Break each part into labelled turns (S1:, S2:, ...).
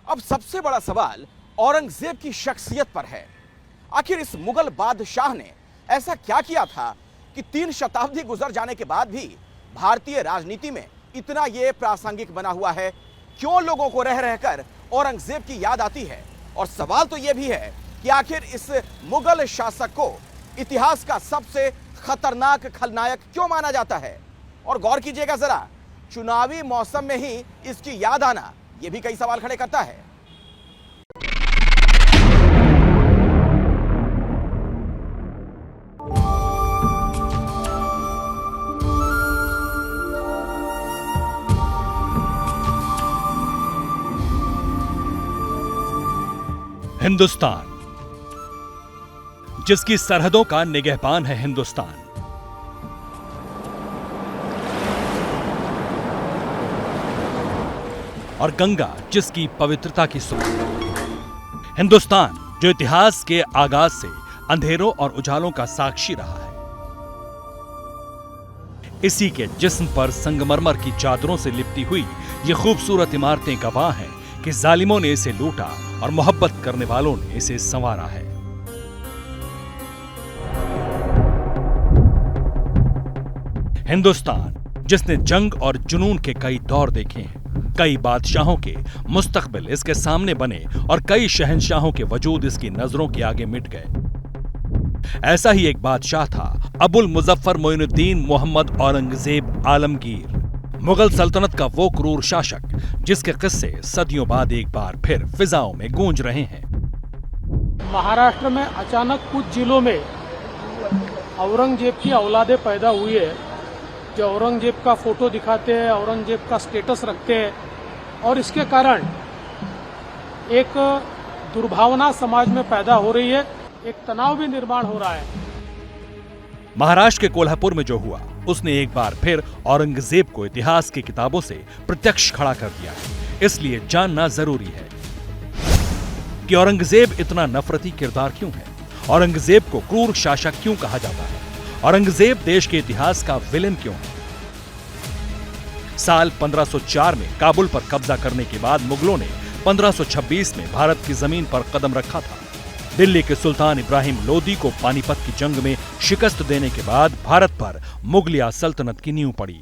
S1: अब सबसे बड़ा सवाल औरंगजेब की शख्सियत पर है। आखिर इस मुगल बादशाह ने ऐसा क्या किया था कि 3 शताब्दी गुजर जाने के बाद भी भारतीय राजनीति में इतना यह प्रासंगिक बना हुआ है? क्यों लोगों को रह रहकर औरंगजेब की याद आती है? और सवाल तो यह भी है कि आखिर इस मुगल शासक को इतिहास का सबसे खतरनाक खलनायक क्यों माना जाता है? और गौर कीजिएगा जरा, चुनावी मौसम में ही इसकी याद आना यह भी कई सवाल खड़े करता है।
S2: हिंदुस्तान, जिसकी सरहदों का निगहबान है हिंदुस्तान, और गंगा जिसकी पवित्रता की सुख। हिंदुस्तान जो इतिहास के आगाज से अंधेरों और उजालों का साक्षी रहा है। इसी के जिस्म पर संगमरमर की चादरों से लिपटी हुई ये खूबसूरत इमारतें गवाह हैं कि जालिमों ने इसे लूटा और मोहब्बत करने वालों ने इसे संवारा है। हिंदुस्तान जिसने जंग और जुनून के कई दौर देखे हैं, कई बादशाहों के मुस्तकबिल इसके सामने बने और कई शहंशाहों के वजूद इसकी नजरों के आगे मिट गए। ऐसा ही एक बादशाह था अबुल मुजफ्फर मोइनुद्दीन मोहम्मद औरंगजेब आलमगीर, मुगल सल्तनत का वो क्रूर शासक जिसके किस्से सदियों बाद एक बार फिर फिजाओं में गूंज रहे हैं।
S3: महाराष्ट्र में अचानक कुछ जिलों में औरंगजेब की औलादें पैदा हुई है, जो औरंगजेब का फोटो दिखाते हैं, औरंगजेब का स्टेटस रखते हैं, और इसके कारण एक दुर्भावना समाज में पैदा हो रही है, एक तनाव भी निर्माण हो रहा है।
S2: महाराष्ट्र के कोल्हापुर में जो हुआ उसने एक बार फिर औरंगजेब को इतिहास की किताबों से प्रत्यक्ष खड़ा कर दिया है। इसलिए जानना जरूरी है कि औरंगजेब इतना नफरती किरदार क्यों है, औरंगजेब को क्रूर शासक क्यों कहा जाता है, औरंगजेब देश के इतिहास का विलेन क्यों है। साल 1504 में काबुल पर कब्जा करने के बाद मुगलों ने 1526 में भारत की जमीन पर कदम रखा था। दिल्ली के सुल्तान इब्राहिम लोदी को पानीपत की जंग में शिकस्त देने के बाद भारत पर मुगलिया सल्तनत की नींव पड़ी।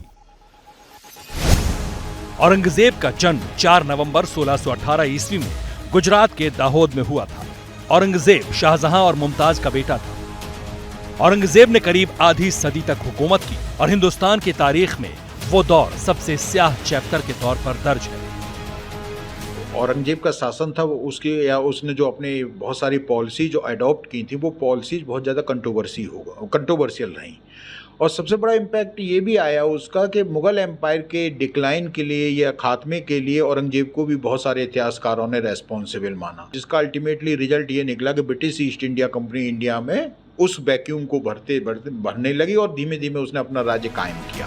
S2: औरंगजेब का जन्म 4 नवंबर 1618 ईस्वी में गुजरात के दाहोद में हुआ था। औरंगजेब शाहजहां और मुमताज का बेटा था। औरंगजेब ने करीब आधी सदी तक हुकूमत की और हिंदुस्तान की तारीख में वो दौर सबसे स्याह चैप्टर के तौर पर दर्ज है।
S4: औरंगजेब का शासन था वो उसने जो अपने बहुत सारी पॉलिसी जो अडॉप्ट की थी, वो पॉलिसीज बहुत ज़्यादा कंट्रोवर्शियल रहीं। और सबसे बड़ा इम्पैक्ट ये भी आया उसका कि मुगल एम्पायर के डिक्लाइन के लिए या खात्मे के लिए औरंगजेब को भी बहुत सारे इतिहासकारों ने रेस्पॉन्सिबल माना, जिसका अल्टीमेटली रिजल्ट ये निकला कि British east India company India में उस वैक्यूम को भरने लगी और धीमे धीमे उसने अपना राज्य कायम किया।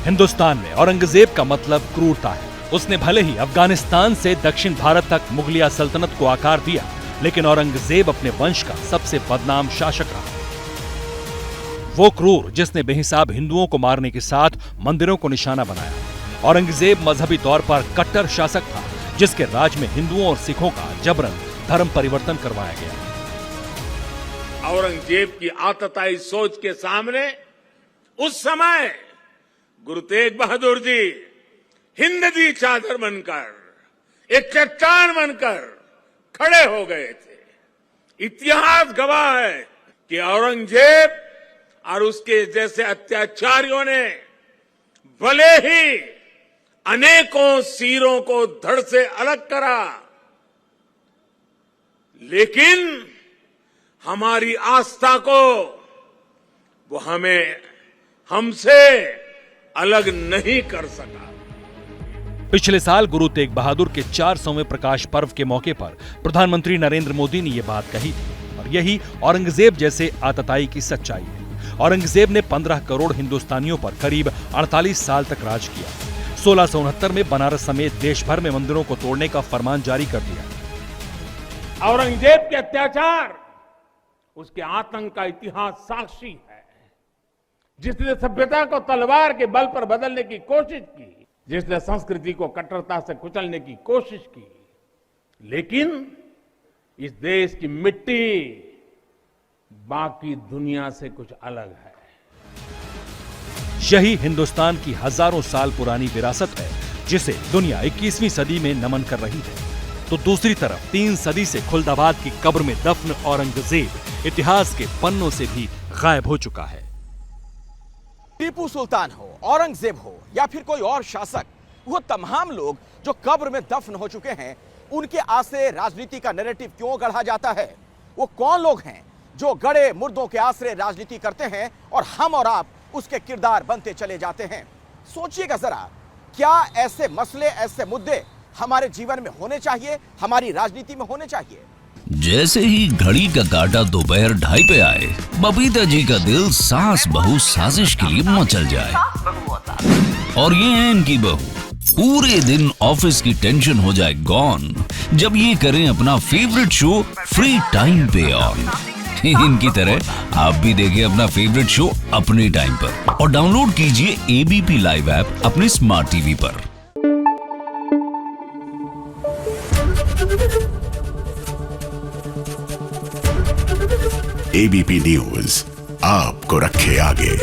S2: हिंदुस्तान में औरंगजेब का मतलब क्रूरता है। उसने भले ही अफगानिस्तान से दक्षिण भारत तक मुगलिया सल्तनत को आकार दिया, लेकिन औरंगजेब अपने वंश का सबसे बदनाम शासक रहा। वो क्रूर जिसने बेहिसाब हिंदुओं को मारने के साथ मंदिरों को निशाना बनाया। औरंगजेब मजहबी तौर पर कट्टर शासक था, जिसके राज में हिंदुओं और सिखों का जबरन धर्म परिवर्तन करवाया गया।
S5: औरंगजेब की आतताई सोच के सामने उस समय गुरु तेग बहादुर जी हिंदवी चादर बनकर, एक चट्टान बनकर खड़े हो गए थे। इतिहास गवाह है कि औरंगजेब और उसके जैसे अत्याचारियों ने भले ही अनेकों सिरों को धड़ से अलग करा, लेकिन हमारी आस्था को वो हमसे अलग नहीं कर सका।
S2: पिछले साल गुरु तेग बहादुर के 400वें प्रकाश पर्व के मौके पर प्रधानमंत्री नरेंद्र मोदी ने यह बात कही थी, और यही औरंगजेब जैसे आतताई की सच्चाई है। औरंगजेब ने 15 करोड़ हिंदुस्तानियों पर करीब 48 साल तक राज किया। 1669 में बनारस समेत देश भर में मंदिरों को तोड़ने का फरमान जारी कर दिया।
S5: औरंगजेब के अत्याचार, उसके आतंक का इतिहास साक्षी है। जिसने सभ्यता को तलवार के बल पर बदलने की कोशिश की, जिसने संस्कृति को कट्टरता से कुचलने की कोशिश की, लेकिन इस देश की मिट्टी बाकी दुनिया से कुछ अलग है।
S2: यही हिंदुस्तान की हजारों साल पुरानी विरासत है जिसे दुनिया 21वीं सदी में नमन कर रही है। तो दूसरी तरफ 3 सदी से खुलदाबाद की कब्र में दफन औरंगजेब इतिहास के पन्नों से भी गायब हो चुका है।
S1: टीपू सुल्तान हो, औरंगजेब हो या फिर कोई और शासक, वो तमाम लोग जो कब्र में दफन हो चुके हैं, उनके आसरे राजनीति का नैरेटिव क्यों गढ़ा जाता है? वो कौन लोग हैं जो गड़े मुर्दों के आसरे राजनीति करते हैं और हम और आप उसके किरदार बनते चले जाते हैं? सोचिएगा जरा, क्या ऐसे मसले, ऐसे मुद्दे हमारे जीवन में होने चाहिए, हमारी राजनीति में होने चाहिए?
S6: जैसे ही घड़ी का काटा दोपहर 2:30 पे आए, बबीता जी का दिल सास बहू साजिश के लिए मचल जाए। और ये है इनकी बहू, पूरे दिन ऑफिस की टेंशन हो जाए गॉन जब ये करें अपना फेवरेट शो फ्री टाइम पे ऑन। इनकी तरह आप भी देखिए अपना फेवरेट शो अपने टाइम पर और डाउनलोड कीजिए एबीपी लाइव ऐप अपने स्मार्ट टीवी पर।
S7: एबीपी न्यूज आपको रखे आगे।